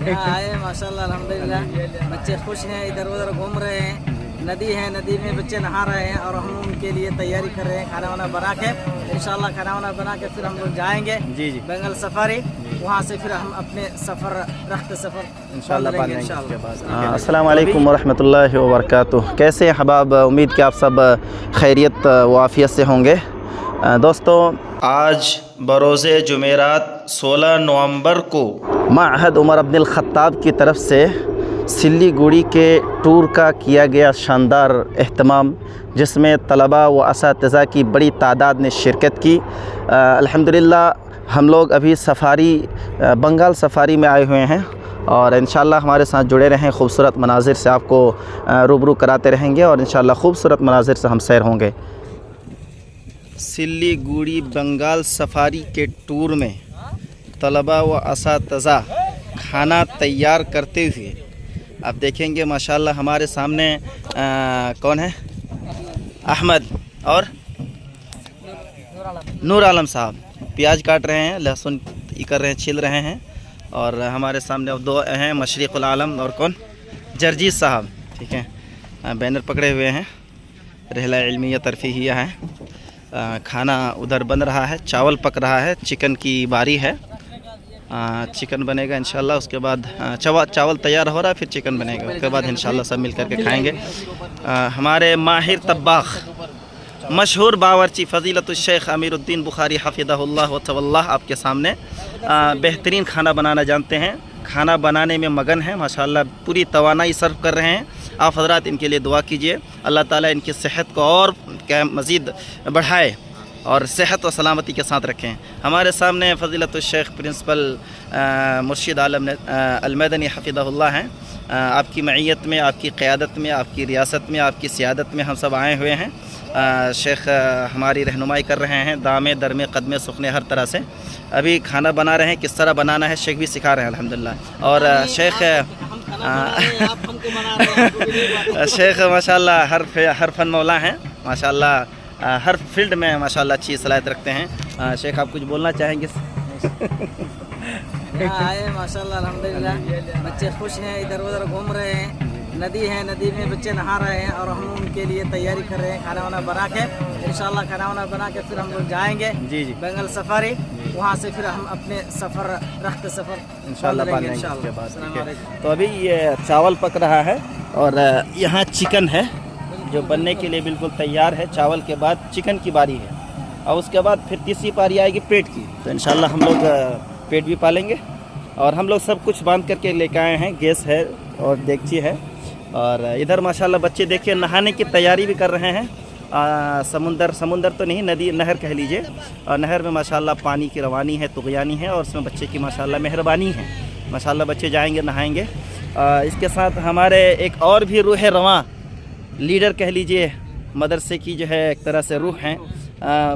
यहाँ आए माशाल्लाह अल्हम्दुलिल्लाह, बच्चे खुश हैं, इधर उधर घूम रहे हैं। नदी है, नदी में बच्चे नहा रहे हैं और हम उनके लिए तैयारी कर रहे हैं खाना वाना बना के। इंशाल्लाह खाना वाना बना के फिर हम लोग जाएंगे जी जी बंगाल सफारी, वहाँ से फिर हम अपने सफ़र इंशाल्लाह अस्सलाम वालेकुम वरहमतुल्लाहि वबरकातुह। कैसे हैं अहबाब, उम्मीद कि आप सब खैरियत व आफ़ियत से होंगे। दोस्तों, आज बरोज़े जुमेरात 16 नवंबर को माहद उमर अब्दुल ख़त्ताब की तरफ से सिल्लीगुड़ी के टूर का किया गया शानदार एहतमाम, जिसमें तलबा व असातिज़ा की बड़ी तादाद ने शिरकत की। अल्हम्दुलिल्लाह हम लोग अभी बंगाल सफ़ारी में आए हुए हैं और इंशाअल्लाह हमारे साथ जुड़े रहें। खूबसूरत मनाजिर से आपको रूबरू कराते रहेंगे और इंशाअल्लाह खूबसूरत मनाजिर से हम सैर होंगे। सिल्लीगुड़ी बंगाल सफ़ारी के टूर में तलबा व असातिज़ा खाना तैयार करते हुए आप देखेंगे माशाल्लाह हमारे सामने कौन है, अहमद और नूर आलम साहब प्याज काट रहे हैं, लहसुन कर रहे हैं, छिल रहे हैं। और हमारे सामने अब दो हैं, मशरिकुल आलम और कौन, जर्जीत साहब, ठीक है, बैनर पकड़े हुए हैं, रहला इल्मिया तरफ़ीहिया है। खाना उधर बन रहा है, चावल पक रहा है, चिकन की बारी है। चिकन बनेगा इंशाल्लाह, उसके बाद चावल तैयार हो रहा है, फिर चिकन बनेगा, उसके बाद इंशाल्लाह सब मिल करके खाएंगे। हमारे माहिर तब्बाख, मशहूर बावर्ची फ़ज़ीलतुश्शेख अमीरुद्दीन बुखारी हफ़िज़हुल्लाह व तवल्लाह आपके सामने बेहतरीन खाना बनाना जानते हैं, खाना बनाने में मगन हैं माशाल्लाह, पूरी तवानाई सर्व कर रहे हैं। आप हज़रात इनके लिए दुआ कीजिए, अल्लाह ताला इनकी सेहत को और क्या मज़ीद बढ़ाए और सेहत व सलामती के साथ रखें। हमारे सामने फ़ज़ीलतुश्शेख प्रिंसिपल मुर्शिद आलम अलमदनी हफ़िज़हुल्लाह हैं। आपकी मईयत में, आपकी क़यादत में, आपकी रियासत में, आपकी सियादत में हम सब आए हुए हैं। शेख हमारी रहनुमाई कर रहे हैं, दामे दरमे कदमे सुखने हर तरह से। अभी खाना बना रहे हैं, किस तरह बनाना है शेख भी सिखा रहे हैं अल्हम्दुलिल्लाह। और शेख शेख माशाल्लाह हर फन मौला हैं माशाल्लाह, हर फील्ड में माशाल्लाह अच्छी सलाहियत रखते हैं। शेख आप कुछ बोलना चाहेंगे? यहाँ आए माशाल्लाह अल्हम्दुलिल्लाह, बच्चे खुश हैं, इधर उधर घूम रहे हैं। नदी है, नदी में बच्चे नहा रहे हैं और हम उनके लिए तैयारी कर रहे हैं खाना वाना बना के। इंशाल्लाह खाना वाना बना के फिर हम लोग जाएंगे जी जी बंगाल सफारी, वहाँ से फिर हम अपने सफ़र इंशाल्लाह पालेंगे। तो अभी ये चावल पक रहा है और यहाँ चिकन है जो बनने के लिए बिल्कुल तैयार है। चावल के बाद चिकन की बारी है और उसके बाद फिर तीसरी बारी आएगी पेट की। तो इंशाल्लाह हम लोग पेट भी पालेंगे और हम लोग सब कुछ बांध करके लेकर आए हैं। गैस है और देगची है और इधर माशाल्लाह बच्चे देखिए नहाने की तैयारी भी कर रहे हैं। समुंदर तो नहीं, नदी नहर कह लीजिए, और नहर में माशाल्लाह पानी की रवानी है, तुग़यानी है और उसमें बच्चे की माशाल्लाह मेहरबानी है। माशाल्लाह बच्चे जाएंगे, नहाएंगे। इसके साथ हमारे एक और भी रूह रवां लीडर कह लीजिए, मदरसे की जो है एक तरह से रूह हैं,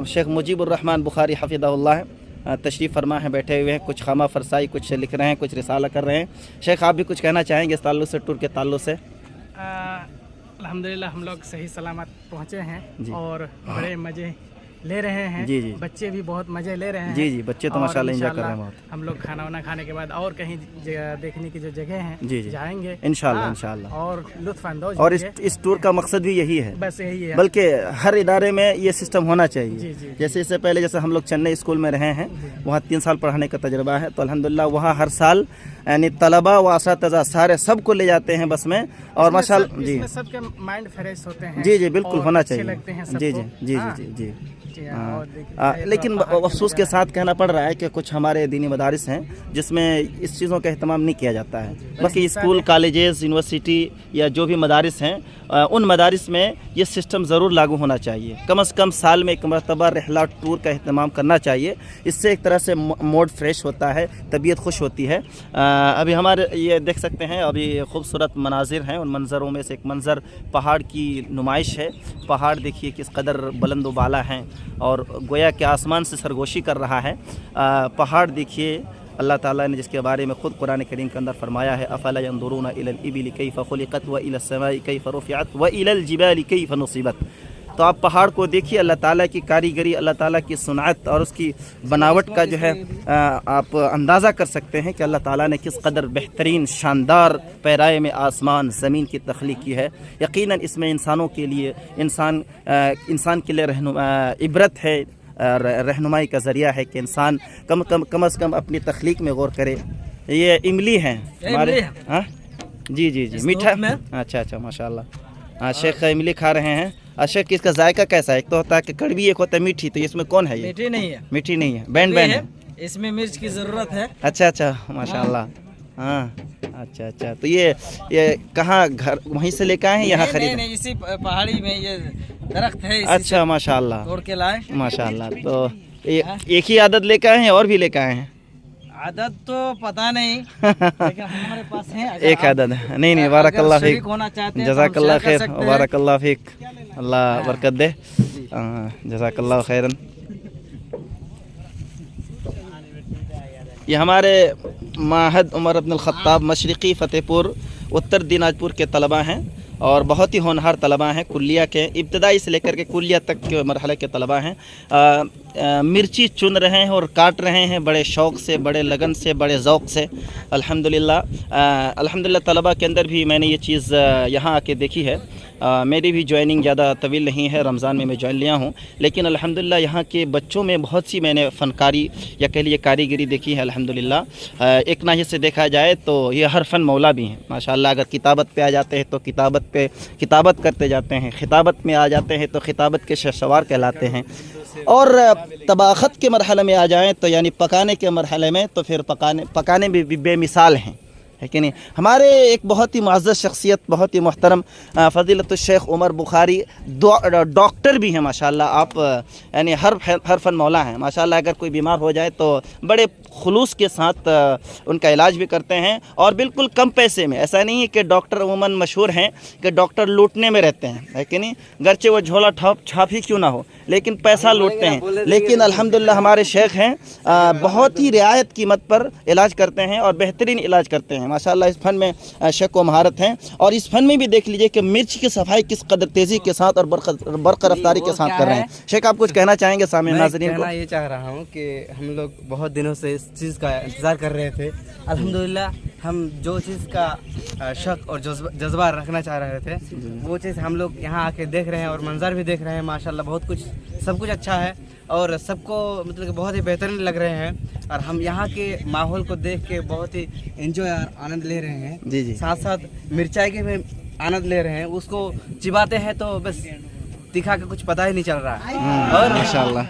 शेख मुजीबुर रहमान बुखारी हफ़िज़हुल्लाह तशरीफ़ फरमा है, बैठे हुए हैं, कुछ खामा फरसाई कुछ लिख रहे हैं, कुछ रिसाला कर रहे हैं। शेख आप भी कुछ कहना चाहेंगे इस ताल्लुक़ से, टूर के ताल्लुक़ से? अल्हम्दुलिल्लाह हम लोग सही सलामत पहुँचे हैं और बड़े मज़े ले रहे हैं। जी जी, बच्चे भी बहुत मज़े ले रहे हैं। जी जी, बच्चे तो माशाल्लाह एंजॉय कर रहे हैं बहुत। हम लोग खाना वाना खाने के बाद और कहीं देखने की जो जगह हैं जी जी जाएंगे इंशाल्लाह और लुत्फ़ अंदोज। और इस टूर का मकसद भी यही है, बस यही है, बल्कि हर इदारे में ये सिस्टम होना चाहिए। जी जी, जैसे इससे पहले जैसे हम लोग चेन्नई स्कूल में रहे हैं, वहाँ 3 साल पढ़ाने का तजुर्बा है, तो अल्हम्दुलिल्लाह वहाँ हर साल यानी तलबा व असातिज़ा सारे सबको ले जाते हैं बस में और माशाल्लाह जी सबके माइंड फ्रेश होते हैं। जी जी बिल्कुल होना चाहिए, लगते हैं जी जी जी जी जी। लेकिन तो अफसोस के साथ कहना पड़ रहा है कि कुछ हमारे दीनी मदारिस हैं जिसमें इस चीज़ों का अहतमाम नहीं किया जाता है। बाकी स्कूल, कॉलेजेस, यूनिवर्सिटी या जो भी मदारिस हैं, उन मदारिस में ये सिस्टम ज़रूर लागू होना चाहिए। कम से कम साल में एक मरतबा रहला टूर का अहतमाम करना चाहिए। इससे एक तरह से मूड फ्रेश होता है, तबीयत खुश होती है। अभी हमारे ये देख सकते हैं, अभी खूबसूरत मनाजिर हैं, उन मंज़रों में से एक मंज़र पहाड़ की नुमाइश है। पहाड़ देखिए किस कदर बुलंद बाला हैं और गोया के आसमान से सरगोशी कर रहा है। पहाड़ देखिए, अल्लाह ताला ने जिसके बारे में ख़ुद कुरान करीम के अंदर फरमाया है, अफ़ला यंज़ुरूना इलल इबिली कैफ़ ख़ुलिक़त व इलस समाई कैफ़ रुफ़िअत व इलल जिबाली कैफ़ नुसिबत। तो आप पहाड़ को देखिए, अल्लाह ताला की कारीगरी, अल्लाह ताला की सुनात और उसकी बनावट का जो है आप अंदाज़ा कर सकते हैं कि अल्लाह ताला ने किस कदर बेहतरीन शानदार पैराए में आसमान ज़मीन की तख्लीक की है। यकीनन इसमें इंसानों के लिए इंसान के लिए इबरत है, रहनुमाई का ज़रिया है कि इंसान कम से कम अपनी तख्लीक में गौर करे। ये इमली हैं हमारे, हाँ जी जी जी, मीठा। अच्छा माशाल्लाह। हाँ, शेख इमली खा रहे हैं। शेख, इसका जायका कैसा है? एक तो होता है कि कड़वी, एक होता है मीठी, तो इसमें कौन है? ये मीठी नहीं है, मीठी नहीं है, बैंड है। इसमें मिर्च की ज़रूरत है। अच्छा माशाल्लाह। हाँ अच्छा, तो ये कहाँ घर वहीं से लेकर आए हैं, यहाँ खरीदे? नहीं, इसी पहाड़ी में ये दरख्त है। अच्छा माशाल्लाह, तोड़ के लाए माशाल्लाह। तो एक ही आदत लेकर आए हैं और भी लेकर आए हैं? आदत तो पता नहीं, लेकिन हमारे पास है एक आदत है। नहीं, बारकल्लाह फीक, जज़ाकल्लाह खैर, बारकल्लाह फीक, अल्लाह बरकत दे, जज़ाकल्लाह खैरन। ये हमारे माहद उमर इब्नुल ख़त्ताब मशरिक़ी फ़तेहपुर उत्तर दिनाजपुर के तलबा हैं और बहुत ही होनहार तलबा हैं। कुल्लिया के इब्तदाई से लेकर के कुल्लिया तक के मरहले के तलबा हैं। मिर्ची चुन रहे हैं और काट रहे हैं बड़े शौक़ से, बड़े लगन से, बड़े ज़ौक़ से। अल्हम्दुलिल्लाह तलबा के अंदर भी मैंने ये चीज़ यहाँ आके देखी है। मेरी भी ज्वाइनिंग ज़्यादा तवील नहीं है, रमज़ान में मैं ज्वाइन लिया हूँ, लेकिन अल्हम्दुलिल्लाह यहाँ के बच्चों में बहुत सी मैंने फ़नकारी या कह लिए कारीगरी देखी है अल्हम्दुलिल्लाह। एक नाहिए से देखा जाए तो ये हर फ़न मौला भी हैं माशाअल्लाह। अगर किताबत पे आ जाते हैं तो किताबत करते जाते हैं, खिताबत में आ जाते हैं तो खिताबत के शहसवार कहलाते हैं, और तबाख़त के मरहले में आ जाएँ तो यानी पकाने के मरहले में तो फिर पकाने में भी बेमिसाल हैं, है कि नहीं। हमारे एक बहुत ही मुअज़्ज़ज़ शख्सियत, बहुत ही मोहतरम फ़ज़ीलतुल शेख उमर बुखारी डॉक्टर भी हैं माशाअल्लाह। आप यानी हर फ़न मौला हैं माशाअल्लाह। अगर कोई बीमार हो जाए तो बड़े खुलूस के साथ उनका इलाज भी करते हैं और बिल्कुल कम पैसे में। ऐसा नहीं है कि डॉक्टर अमूमन मशहूर हैं कि डॉक्टर लूटने में रहते हैं, है कि नहीं। गर्चे वो झोला छाप ही क्यों ना हो, लेकिन पैसा लूटते हैं। लेकिन अल्हम्दुलिल्लाह हमारे शेख हैं बहुत ही रियायत कीमत पर इलाज करते हैं और बेहतरीन इलाज करते हैं माशाअल्लाह। इस फ़न में शेख को महारत हैं और इस फ़न में भी देख लीजिए कि मिर्च की सफाई किस कदर तेज़ी के साथ और बरक़ रफ्तारी के साथ कर रहे हैं। शेख, आप कुछ कहना चाहेंगे सामने नाज़रीन को? ये चाह रहा हूँ कि हम लोग बहुत दिनों से इस चीज़ का इंतज़ार कर रहे थे। अल्हम्दुलिल्लाह हम जो चीज़ का शक और जज्बा रखना चाह रहे थे वो चीज़ हम लोग यहाँ आके देख रहे हैं और मंज़र भी देख रहे हैं माशाल्लाह। बहुत कुछ, सब कुछ अच्छा है और सबको मतलब कि बहुत ही बेहतरीन लग रहे हैं और हम यहाँ के माहौल को देख के बहुत ही एंजॉय और आनंद ले रहे हैं। जी। साथ साथ मिर्चाई के भी आनंद ले रहे हैं। उसको चिबाते हैं तो बस तीखा का कुछ पता ही नहीं चल रहा है। और माशाअल्लाह